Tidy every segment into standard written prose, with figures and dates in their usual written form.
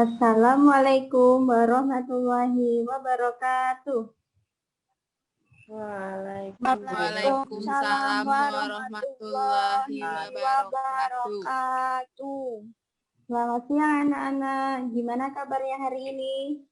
Assalamualaikum warahmatullahi wabarakatuh. Waalaikumsalam warahmatullahi wabarakatuh. Selamat siang anak-anak. Gimana kabarnya hari ini?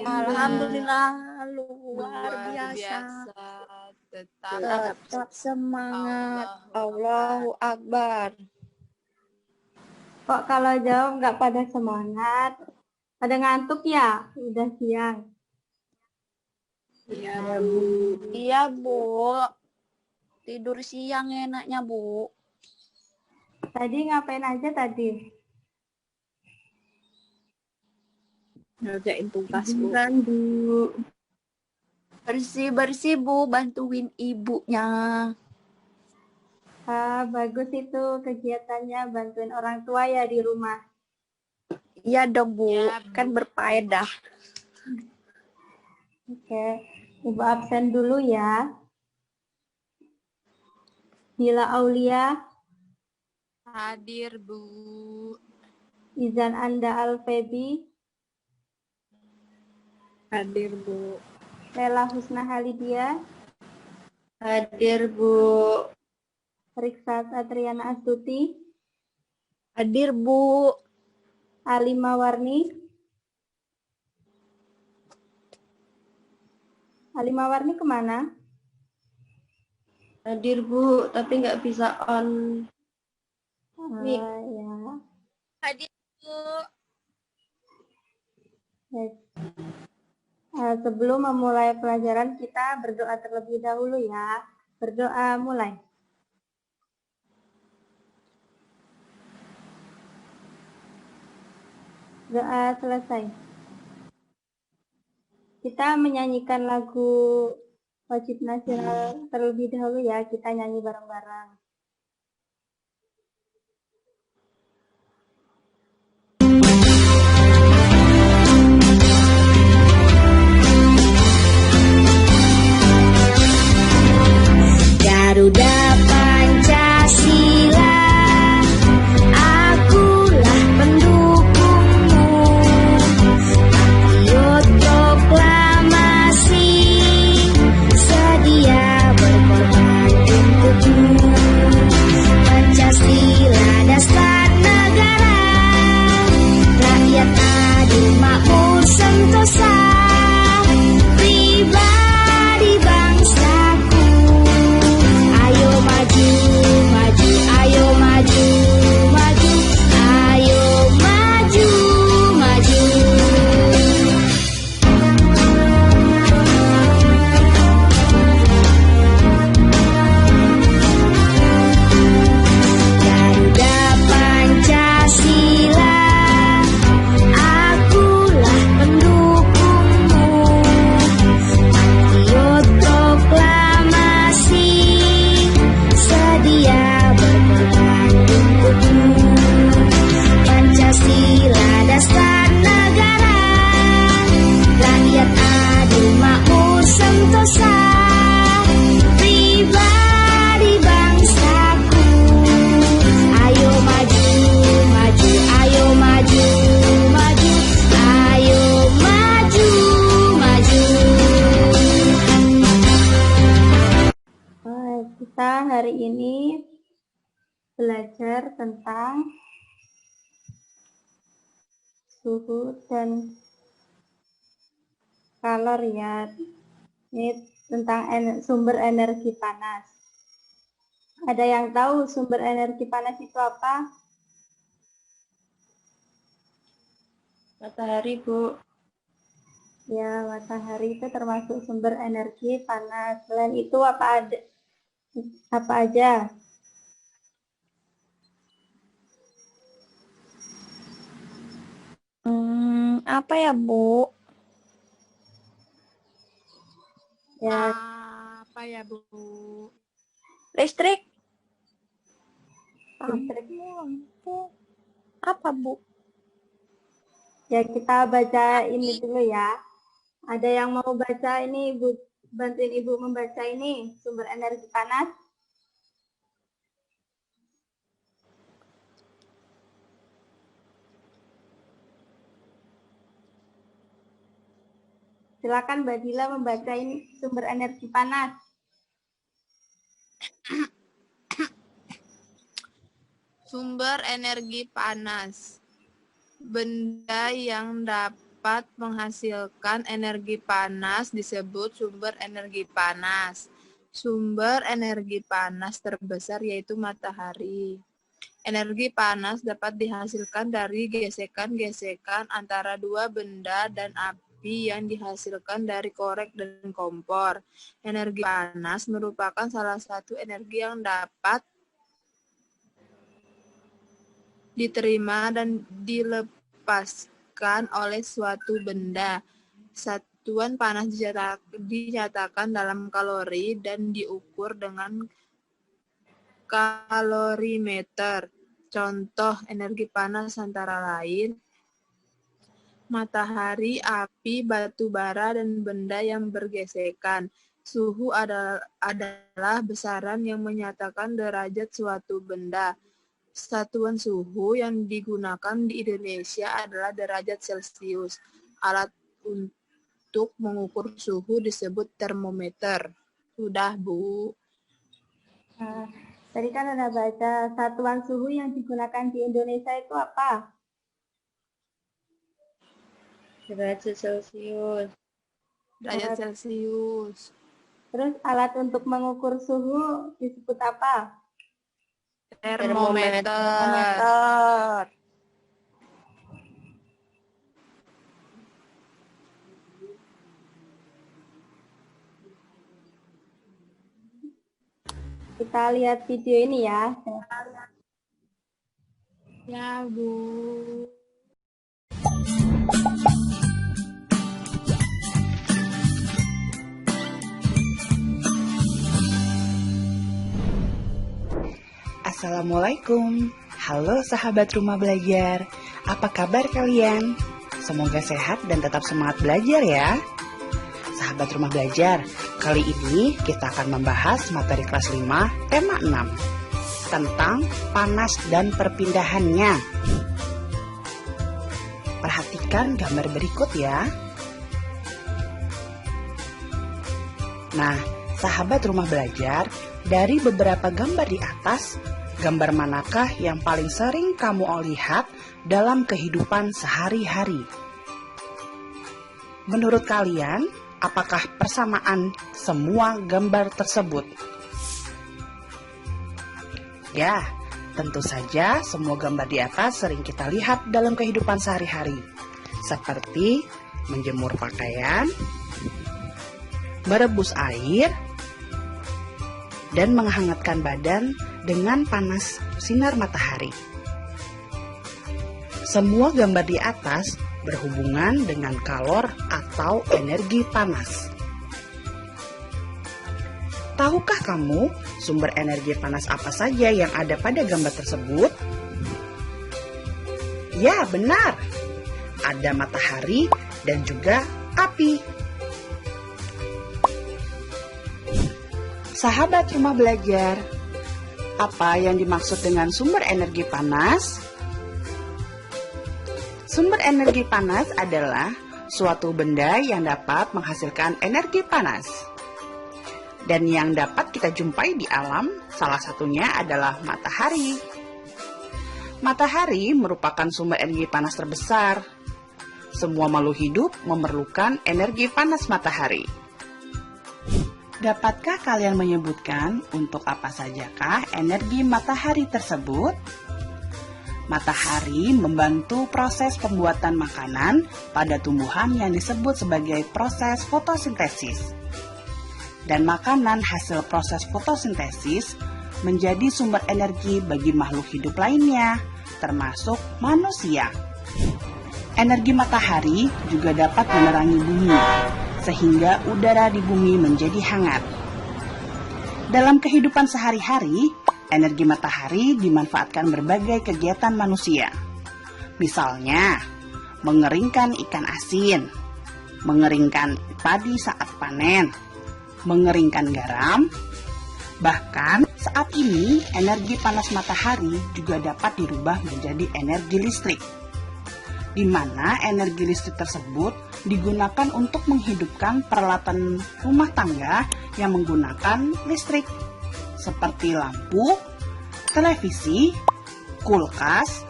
Alhamdulillah luar biasa. Tetap semangat. Allahu Akbar. Kok kalau jawab nggak pada semangat? Pada ngantuk ya? Udah siang. Iya, Bu. Tidur siang enaknya, Bu. Tadi ngapain aja tadi? Ngerjain tugas, Bu. Bu. Bersih-bersih, Bu. Bantuin ibunya. Bagus itu kegiatannya, bantuin orang tua ya di rumah. Iya dong, Bu. Kan berfaedah. Oke, Ibu absen dulu ya. Bila Aulia. Hadir, Bu. Izan Anda Alfebi. Hadir, Bu. Lela Husna Halidia. Hadir, Bu. Riksa Satriana Astuti. Hadir, Bu. Alima Warni. Alima Warni kemana? Hadir, Bu, tapi nggak bisa on mic. Ya. Hadir, Bu. Sebelum memulai pelajaran, kita berdoa terlebih dahulu ya. Berdoa mulai. Doa selesai. Kita menyanyikan lagu wajib nasional terlebih dahulu ya. Kita nyanyi bareng-bareng. Garuda Pancasila, akulah pendukungmu. Patriot proklamasi, sedia berkorban untukmu. Pancasila dasar negara, rakyat adil makmur sentosa, pribadi bangsaku. Ayo maju, maju, ayo maju, maju, ayo maju, maju. Garuda Pancasila, akulah pendukungmu. Patriot proklamasi, sedia berkorban untukmu. Pancasila dasar negara, rakyat adil makmur sentosa, pribadi bangsaku. Ayo maju, maju, ayo maju, maju, ayo maju, maju. Kita hari ini belajar tentang suhu dan kalor ya. Ini tentang sumber energi panas. Ada yang tahu sumber energi panas itu apa? Matahari, Bu. Ya, matahari itu termasuk sumber energi panas. Selain itu apa aja? Apa ya, Bu? Ya, Apa ya, Bu? Listrik. listrik. Lampu. Apa, Bu? Ya, kita baca ini dulu ya. Ada yang mau baca ini, Ibu, bantuin Ibu membaca ini, sumber energi panas. Silakan Mbak Dila membaca ini sumber energi panas. Sumber energi panas. Benda yang dapat menghasilkan energi panas disebut sumber energi panas. Sumber energi panas terbesar yaitu matahari. Energi panas dapat dihasilkan dari gesekan-gesekan antara dua benda dan api yang dihasilkan dari korek dan kompor. Energi panas merupakan salah satu energi yang dapat diterima dan dilepaskan oleh suatu benda. Satuan panas dinyatakan dalam kalori dan diukur dengan kalorimeter. Contoh energi panas antara lain matahari, api, batu bara, dan benda yang bergesekan. Suhu adalah besaran yang menyatakan derajat suatu benda. Satuan suhu yang digunakan di Indonesia adalah derajat Celcius. Alat untuk mengukur suhu disebut termometer. Sudah, Bu. Tadi kan ada baca satuan suhu yang digunakan di Indonesia itu apa? Derajat Celcius. Derajat Celcius. Terus alat untuk mengukur suhu disebut apa? Termometer. Meter. Kita lihat video ini ya. Ya, Bu. Assalamualaikum. Halo sahabat rumah belajar. Apa kabar kalian? Semoga sehat dan tetap semangat belajar ya. Sahabat rumah belajar, kali ini kita akan membahas materi kelas 5, tema 6, tentang panas dan perpindahannya. Perhatikan gambar berikut ya. Nah, sahabat rumah belajar, dari beberapa gambar di atas, gambar manakah yang paling sering kamu lihat dalam kehidupan sehari-hari? Menurut kalian, apakah persamaan semua gambar tersebut? Ya, tentu saja semua gambar di atas sering kita lihat dalam kehidupan sehari-hari, seperti menjemur pakaian, merebus air, dan menghangatkan badan dengan panas sinar matahari. Semua gambar di atas berhubungan dengan kalor atau energi panas. Tahukah kamu sumber energi panas apa saja yang ada pada gambar tersebut? Ya, benar. Ada matahari dan juga api. Sahabat rumah belajar, apa yang dimaksud dengan sumber energi panas? Sumber energi panas adalah suatu benda yang dapat menghasilkan energi panas. Dan yang dapat kita jumpai di alam, salah satunya adalah matahari. Matahari merupakan sumber energi panas terbesar. Semua makhluk hidup memerlukan energi panas matahari. Dapatkah kalian menyebutkan untuk apa sajakah energi matahari tersebut? Matahari membantu proses pembuatan makanan pada tumbuhan yang disebut sebagai proses fotosintesis. Dan makanan hasil proses fotosintesis menjadi sumber energi bagi makhluk hidup lainnya, termasuk manusia. Energi matahari juga dapat menerangi bumi, sehingga udara di bumi menjadi hangat. Dalam kehidupan sehari-hari, energi matahari dimanfaatkan berbagai kegiatan manusia. Misalnya, mengeringkan ikan asin, mengeringkan padi saat panen, mengeringkan garam. Bahkan saat ini energi panas matahari juga dapat dirubah menjadi energi listrik. di mana energi listrik tersebut digunakan untuk menghidupkan peralatan rumah tangga yang menggunakan listrik, seperti lampu, televisi, kulkas,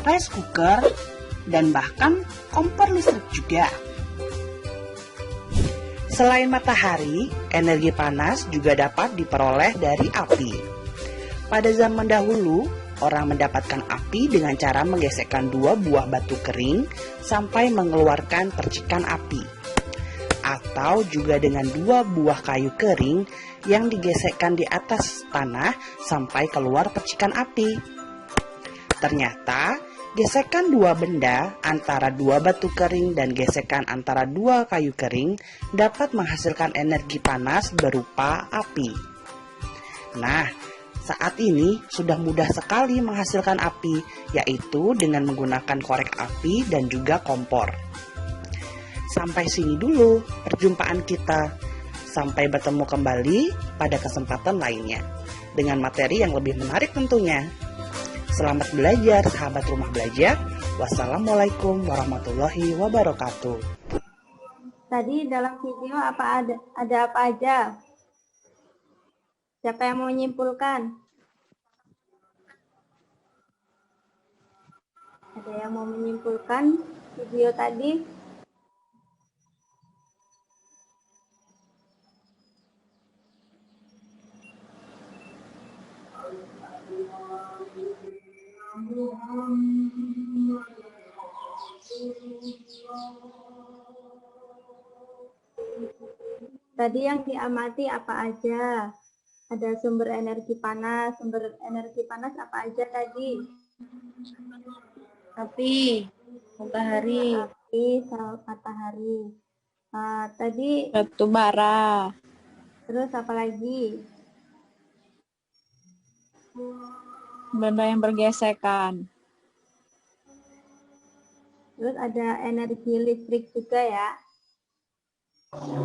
rice cooker, dan bahkan kompor listrik juga. Selain matahari, energi panas juga dapat diperoleh dari api. Pada zaman dahulu, orang mendapatkan api dengan cara menggesekkan 2 buah batu kering sampai mengeluarkan percikan api. Atau juga dengan 2 buah kayu kering yang digesekkan di atas tanah sampai keluar percikan api. Ternyata, gesekan 2 benda antara 2 batu kering dan gesekan antara 2 kayu kering dapat menghasilkan energi panas berupa api. Nah, saat ini sudah mudah sekali menghasilkan api, yaitu dengan menggunakan korek api dan juga kompor. Sampai sini dulu perjumpaan kita. Sampai bertemu kembali pada kesempatan lainnya dengan materi yang lebih menarik tentunya. Selamat belajar, sahabat rumah belajar. Wassalamualaikum warahmatullahi wabarakatuh. Tadi dalam video ada apa aja? Siapa yang mau menyimpulkan? Ada yang mau menyimpulkan video tadi? Tadi yang diamati apa aja? Ada sumber energi panas apa aja tadi? Api, matahari, Api, matahari. Tadi Batu bara. terus apa lagi? Benda yang bergesekan. Terus ada energi listrik juga ya?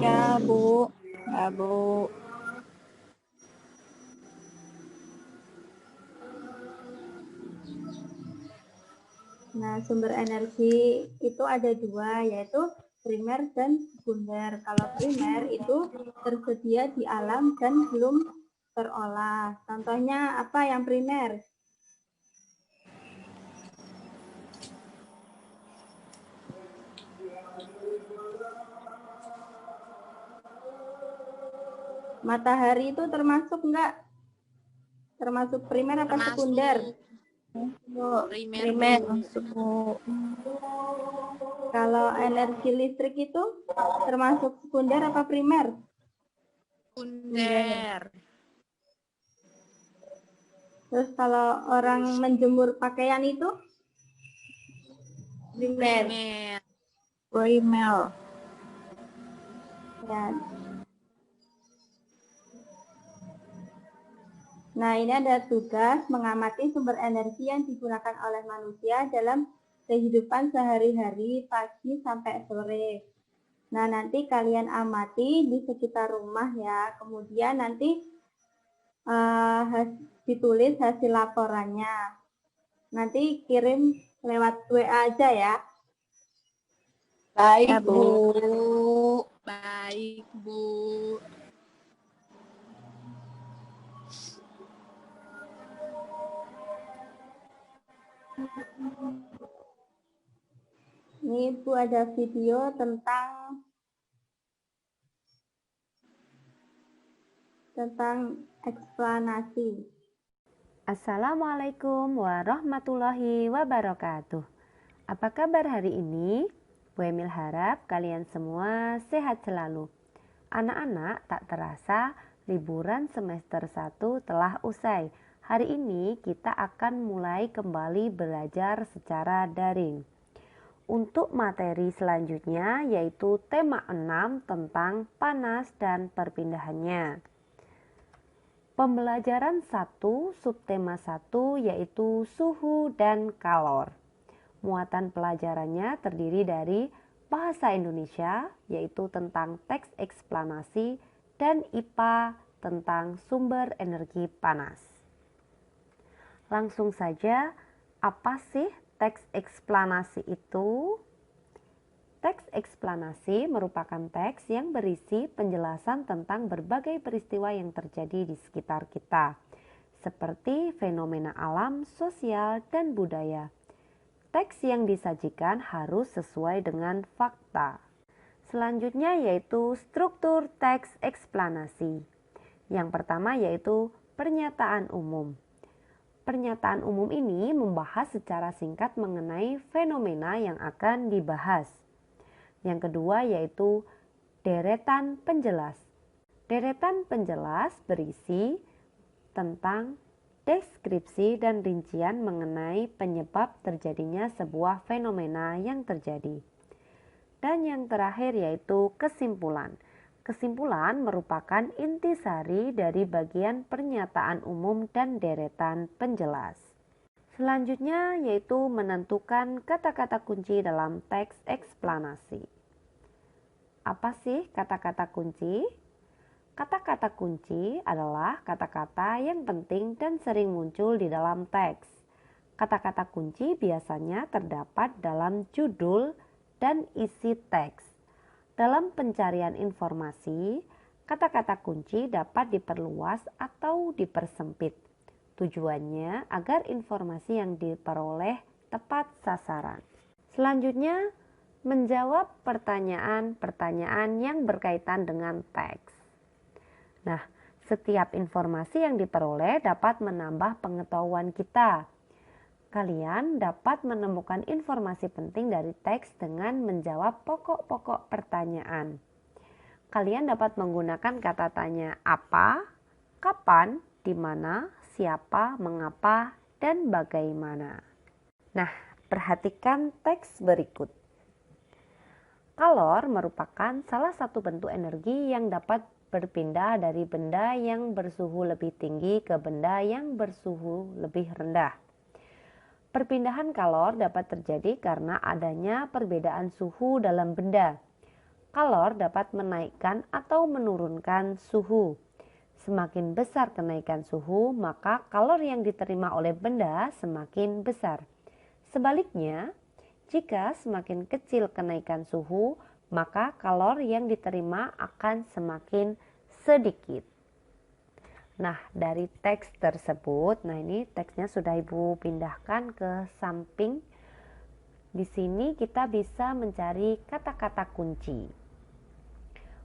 Ya, Bu. Ya, Bu. Nah, sumber energi itu ada 2, yaitu primer dan sekunder. Kalau primer itu tersedia di alam dan belum terolah. Contohnya apa yang primer? Matahari itu termasuk enggak? Termasuk primer apa sekunder? Primer. Kalau energi listrik itu termasuk sekunder apa primer? Sekunder. Terus kalau orang menjemur pakaian itu? Primer. Primer. Primer. Ya. Nah, ini ada tugas mengamati sumber energi yang digunakan oleh manusia dalam kehidupan sehari-hari pagi sampai sore. Nah, nanti kalian amati di sekitar rumah ya. Kemudian nanti ditulis hasil laporannya. Nanti kirim lewat WA aja ya. Baik, Bu. Baik, Bu. Ini Bu ada video tentang eksplanasi. Assalamualaikum warahmatullahi wabarakatuh. Apa kabar hari ini? Bu Emil harap kalian semua sehat selalu. Anak-anak, tak terasa liburan semester 1 telah usai. Hari ini kita akan mulai kembali belajar secara daring. Untuk materi selanjutnya yaitu tema 6 tentang panas dan perpindahannya. Pembelajaran 1 subtema 1 yaitu suhu dan kalor. Muatan pelajarannya terdiri dari bahasa Indonesia yaitu tentang teks eksplanasi dan IPA tentang sumber energi panas. Langsung saja, apa sih teks eksplanasi itu? Teks eksplanasi merupakan teks yang berisi penjelasan tentang berbagai peristiwa yang terjadi di sekitar kita, seperti fenomena alam, sosial, dan budaya. Teks yang disajikan harus sesuai dengan fakta. Selanjutnya yaitu struktur teks eksplanasi. Yang pertama yaitu pernyataan umum. Pernyataan umum ini membahas secara singkat mengenai fenomena yang akan dibahas. Yang kedua yaitu deretan penjelas. Deretan penjelas berisi tentang deskripsi dan rincian mengenai penyebab terjadinya sebuah fenomena yang terjadi. Dan yang terakhir yaitu kesimpulan. Kesimpulan merupakan intisari dari bagian pernyataan umum dan deretan penjelas. Selanjutnya yaitu menentukan kata-kata kunci dalam teks eksplanasi. Apa sih kata-kata kunci? Kata-kata kunci adalah kata-kata yang penting dan sering muncul di dalam teks. Kata-kata kunci biasanya terdapat dalam judul dan isi teks. Dalam pencarian informasi, kata-kata kunci dapat diperluas atau dipersempit. Tujuannya agar informasi yang diperoleh tepat sasaran. Selanjutnya, menjawab pertanyaan-pertanyaan yang berkaitan dengan teks. Nah, setiap informasi yang diperoleh dapat menambah pengetahuan kita. Kalian dapat menemukan informasi penting dari teks dengan menjawab pokok-pokok pertanyaan. Kalian dapat menggunakan kata tanya apa, kapan, di mana, siapa, mengapa, dan bagaimana. Nah, perhatikan teks berikut. Kalor merupakan salah satu bentuk energi yang dapat berpindah dari benda yang bersuhu lebih tinggi ke benda yang bersuhu lebih rendah. Perpindahan kalor dapat terjadi karena adanya perbedaan suhu dalam benda. Kalor dapat menaikkan atau menurunkan suhu. Semakin besar kenaikan suhu, maka kalor yang diterima oleh benda semakin besar. Sebaliknya, jika semakin kecil kenaikan suhu, maka kalor yang diterima akan semakin sedikit. Nah, dari teks tersebut, nah ini teksnya sudah Ibu pindahkan ke samping. Di sini kita bisa mencari kata-kata kunci.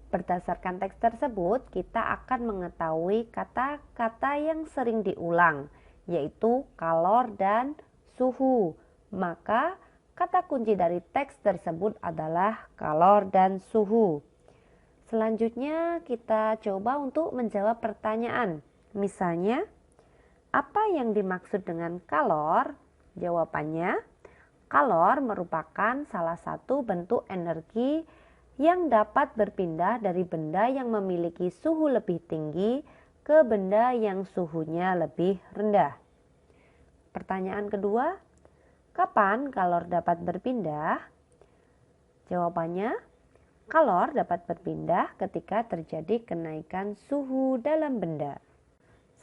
Berdasarkan teks tersebut, kita akan mengetahui kata-kata yang sering diulang, yaitu kalor dan suhu. Maka, kata kunci dari teks tersebut adalah kalor dan suhu. Selanjutnya kita coba untuk menjawab pertanyaan. Misalnya, apa yang dimaksud dengan kalor? Jawabannya, kalor merupakan salah satu bentuk energi yang dapat berpindah dari benda yang memiliki suhu lebih tinggi ke benda yang suhunya lebih rendah. Pertanyaan kedua, kapan kalor dapat berpindah? Jawabannya, kalor dapat berpindah ketika terjadi kenaikan suhu dalam benda.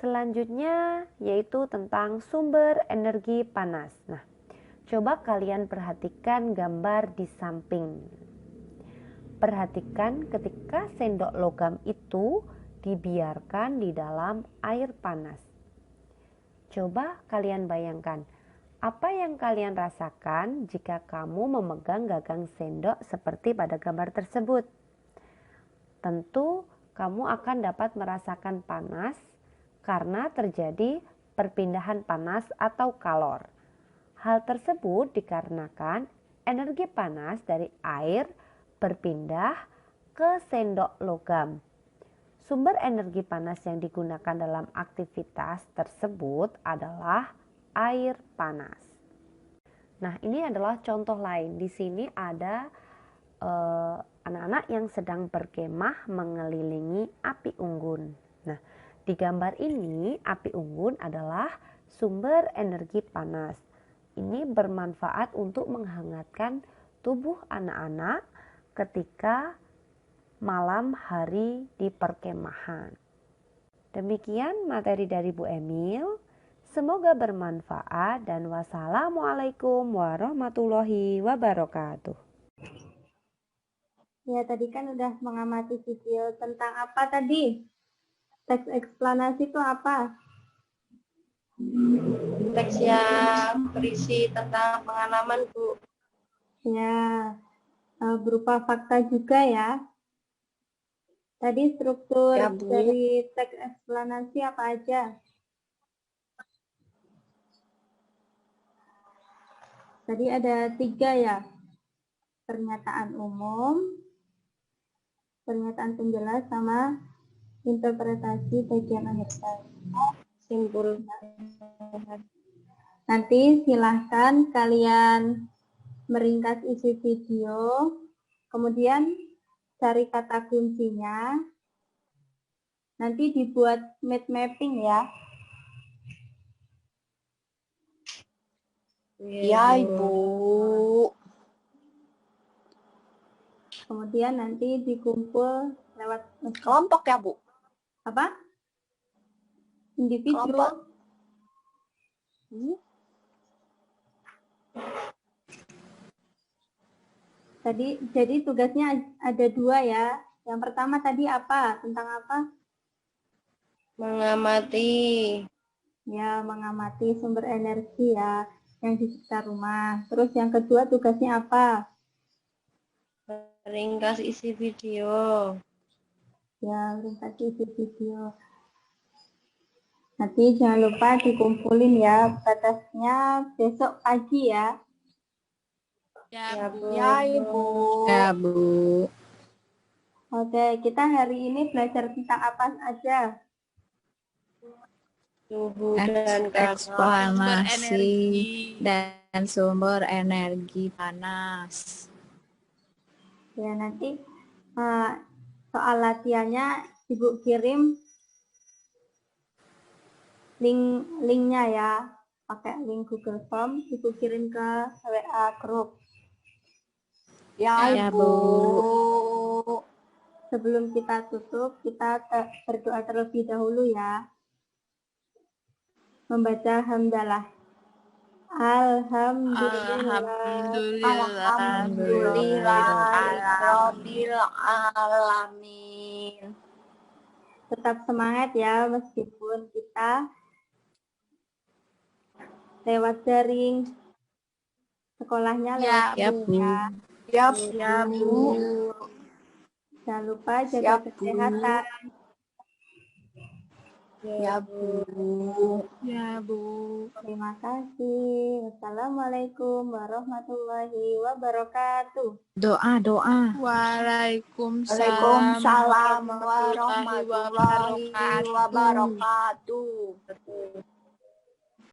Selanjutnya yaitu tentang sumber energi panas. Nah, coba kalian perhatikan gambar di samping. Perhatikan ketika sendok logam itu dibiarkan di dalam air panas. Coba kalian bayangkan, apa yang kalian rasakan jika kamu memegang gagang sendok seperti pada gambar tersebut? Tentu kamu akan dapat merasakan panas karena terjadi perpindahan panas atau kalor. Hal tersebut dikarenakan energi panas dari air berpindah ke sendok logam. Sumber energi panas yang digunakan dalam aktivitas tersebut adalah air panas. Nah, ini adalah contoh lain. Di sini ada anak-anak yang sedang berkemah mengelilingi api unggun. Nah, di gambar ini api unggun adalah sumber energi panas. Ini bermanfaat untuk menghangatkan tubuh anak-anak ketika malam hari di perkemahan. Demikian materi dari Bu Emil. Semoga bermanfaat dan wassalamualaikum warahmatullahi wabarakatuh. Ya, tadi kan udah mengamati video tentang apa tadi? Teks eksplanasi itu apa? Teks yang berisi tentang pengalaman, Bu. Ya, berupa fakta juga ya. Tadi struktur Ya, Bu. dari teks eksplanasi apa aja? Tadi ada 3 ya. Pernyataan umum, pernyataan penjelas, sama interpretasi bagian akhir teks. Simbol. Nanti silahkan kalian meringkas isi video, kemudian cari kata kuncinya, nanti dibuat mind mapping ya. Ya, Ibu. Kemudian nanti dikumpul lewat Kelompok ya, Bu? apa? Individu. Kelompok. Jadi tugasnya ada 2 ya. Yang pertama tadi apa? Tentang apa? Mengamati. Ya, mengamati sumber energi ya yang di sekitar rumah. Terus yang kedua tugasnya apa? Ringkas isi video. Ya, ringkas isi video. Nanti jangan lupa dikumpulin ya, batasnya besok pagi ya. Ya, Bu. Ya, Ibu. Ya, Bu. Oke, kita hari ini belajar tentang apa aja? Suhu dan Sumber Eksplanasi energi. dan sumber energi panas. Ya, nanti soal latihannya Ibu kirim linknya ya, pakai link Google Form, Ibu kirim ke WA grup. Ya, Bu. Sebelum kita tutup, kita berdoa terlebih dahulu ya. Membaca hamdalah. Alhamdulillahirabbil alamin. Tetap semangat ya, meskipun kita lewat daring, sekolahnya lewat Ya, daring Bu. ya. Ya, Bu. Jangan lupa jaga Siap, Bu. kesehatan. Ya, Bu. Ya, Bu. Terima kasih. Wassalamualaikum warahmatullahi wabarakatuh. Doa. Waalaikumsalam Waalaikumsalam warahmatullahi wabarakatuh.